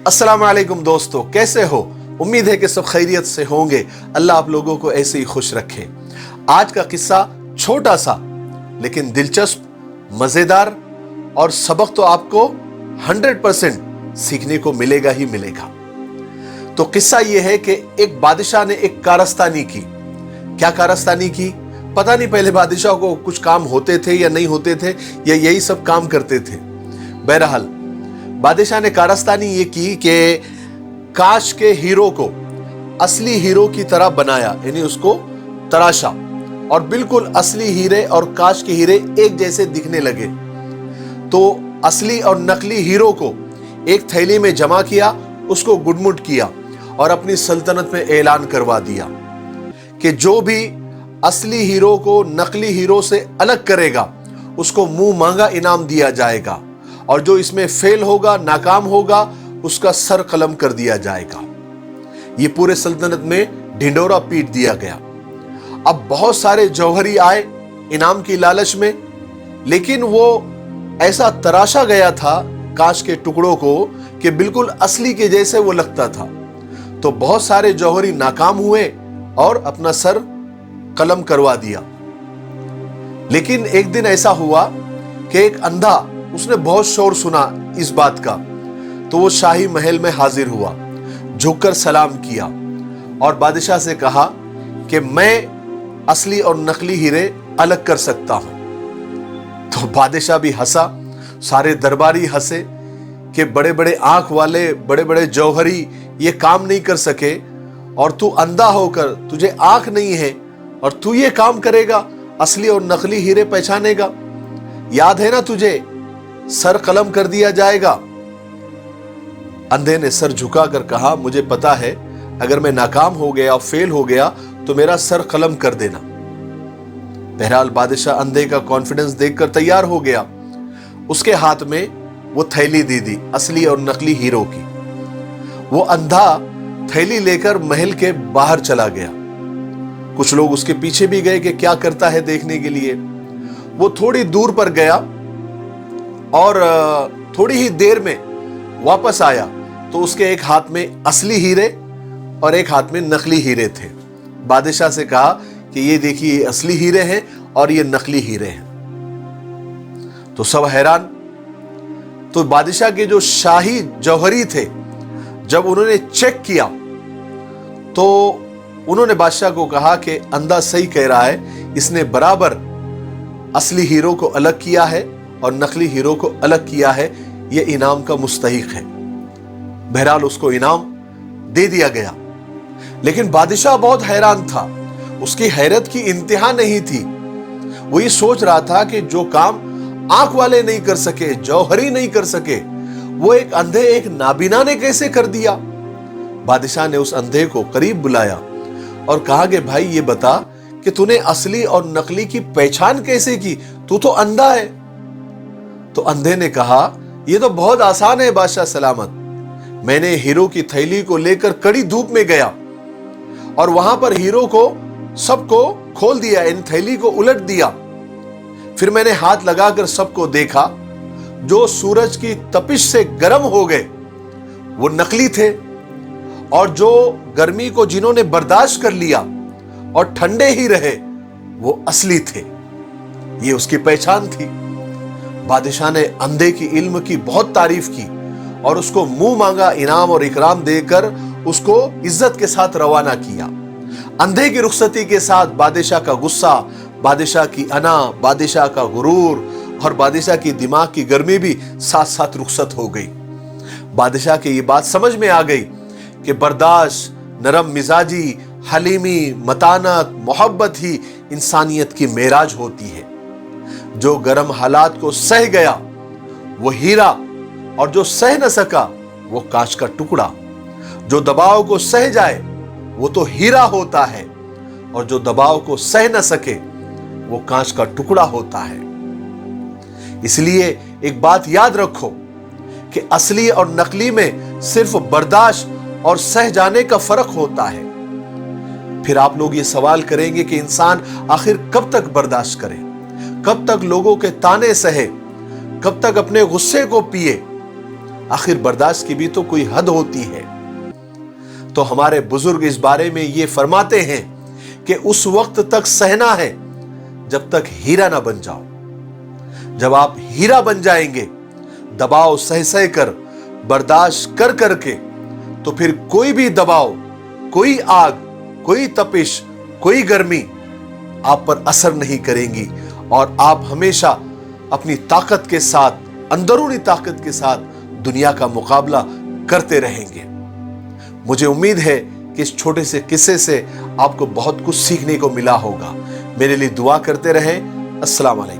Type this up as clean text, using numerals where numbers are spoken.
अस्सलाम वालेकुम दोस्तों, कैसे हो? उम्मीद है कि सब खैरियत से होंगे। अल्लाह आप लोगों को ऐसे ही खुश रखे। आज का किस्सा छोटा सा लेकिन दिलचस्प, मजेदार और सबक तो आपको 100% सीखने को मिलेगा ही मिलेगा। तो किस्सा यह है कि एक बादशाह ने एक कारस्तानी की। क्या कारस्तानी की पता नहीं, पहले बादशाह को कुछ काम होते थे या नहीं होते थे, या यही सब काम करते थे। बहरहाल बादशाह ने कारस्तानी ये की कि काश के हीरो को असली हीरो की तरह बनाया, यानी उसको तराशा और बिल्कुल असली हीरे और काश के हीरे एक जैसे दिखने लगे। तो असली और नकली हीरो को एक थैली में जमा किया, उसको गुडमुट किया और अपनी सल्तनत में ऐलान करवा दिया कि जो भी असली हीरो को नकली हीरो से अलग करेगा उसको मुंह मांगा इनाम दिया जाएगा, और जो इसमें फेल होगा, नाकाम होगा, उसका सर कलम कर दिया जाएगा। ये पूरे सल्तनत में ढिंडोरा पीट दिया गया। अब बहुत सारे जौहरी आए इनाम की लालच में, लेकिन वो ऐसा तराशा गया था काश के टुकड़ों को कि बिल्कुल असली के जैसे वो लगता था। तो बहुत सारे जौहरी नाकाम हुए और अपना सर कलम करवा दिया। लेकिन एक दिन ऐसा हुआ कि एक अंधा, उसने बहुत शोर सुना इस बात का, तो वो शाही महल में हाजिर हुआ, झुककर सलाम किया और बादशाह से कहा कि मैं असली और नकली हीरे अलग कर सकता हूं। तो बादशाह भी हंसा, सारे दरबारी हंसे कि बड़े बड़े आंख वाले, बड़े बड़े जौहरी ये काम नहीं कर सके, और तू अंधा होकर, तुझे आंख नहीं है और तू ये काम करेगा, असली और नकली हीरे पहचानेगा? याद है ना तुझे, सर कलम कर दिया जाएगा। अंधे ने सर झुकाकर कहा, मुझे पता है, अगर मैं नाकाम हो गया, फेल हो गया, तो मेरा सर कलम कर देना। बहरहाल बादशाह अंधे का कॉन्फिडेंस देखकर तैयार हो गया। उसके हाथ में वो थैली दे दी असली और नकली हीरो की। वो अंधा थैली लेकर महल के बाहर चला गया। कुछ लोग उसके पीछे भी गए कि क्या करता है देखने के लिए। वो थोड़ी दूर पर गया और थोड़ी ही देर में वापस आया, तो उसके एक हाथ में असली हीरे और एक हाथ में नकली हीरे थे। बादशाह से कहा कि ये देखिए, असली हीरे हैं और ये नकली हीरे हैं। तो सब हैरान। तो बादशाह के जो शाही जौहरी थे, जब उन्होंने चेक किया तो उन्होंने बादशाह को कहा कि अंधा सही कह रहा है, इसने बराबर असली हीरो को अलग किया है और नकली हीरो को अलग किया है, यह इनाम का मुस्तहिक है। बहरहाल उसको इनाम दे दिया गया। लेकिन बादशाह बहुत हैरान था, उसकी हैरत की इंतहा नहीं थी। वो ये सोच रहा था कि जो काम आंख वाले नहीं कर सके, जौहरी नहीं कर सके, वो एक अंधे, एक नाबीना ने कैसे कर दिया। बादशाह ने उस अंधे को करीब बुलाया और कहा कि भाई ये बता कि तूने असली और नकली की पहचान कैसे की, तू तो अंधा है। तो अंधे ने कहा, ये तो बहुत आसान है बादशाह सलामत। मैंने हीरो की थैली को लेकर कड़ी धूप में गया और वहां पर हीरो को सबको खोल दिया, इन थैली को उलट दिया। फिर मैंने हाथ लगाकर सबको देखा, जो सूरज की तपिश से गर्म हो गए वो नकली थे, और जो गर्मी को जिन्होंने बर्दाश्त कर लिया और ठंडे ही रहे वो असली थे। ये उसकी पहचान थी। बादशाह ने अंधे की इल्म की बहुत तारीफ की और उसको मुंह मांगा इनाम और इकराम देकर उसको इज्जत के साथ रवाना किया। अंधे की रुखसती के साथ बादशाह का गुस्सा, बादशाह की अना, बादशाह का गुरूर और बादशाह की दिमाग की गर्मी भी साथ साथ रुखसत हो गई। बादशाह की ये बात समझ में आ गई कि बर्दाश्त, नरम मिजाजी, हलीमी, मतानत, मोहब्बत ही इंसानियत की मेराज होती है। जो गर्म हालात को सह गया वो हीरा, और जो सह न सका वो कांच का टुकड़ा। जो दबाव को सह जाए वो तो हीरा होता है, और जो दबाव को सह न सके वो कांच का टुकड़ा होता है। इसलिए एक बात याद रखो कि असली और नकली में सिर्फ बर्दाश्त और सह जाने का फर्क होता है। फिर आप लोग ये सवाल करेंगे कि इंसान आखिर कब तक बर्दाश्त करे, कब तक लोगों के ताने सहे, कब तक अपने गुस्से को पिए। आखिर बर्दाश्त की भी तो कोई हद होती है। तो हमारे बुजुर्ग इस बारे में ये फरमाते हैं कि उस वक्त तक सहना है जब तक हीरा ना बन जाओ। जब आप हीरा बन जाएंगे, दबाव सह सह कर, बर्दाश्त कर करके, तो फिर कोई भी दबाव, कोई आग, कोई तपिश, कोई गर्मी आप पर असर नहीं करेंगी और आप हमेशा अपनी ताकत के साथ, अंदरूनी ताकत के साथ दुनिया का मुकाबला करते रहेंगे। मुझे उम्मीद है कि इस छोटे से किस्से से आपको बहुत कुछ सीखने को मिला होगा। मेरे लिए दुआ करते रहें। अस्सलाम वालेकुम।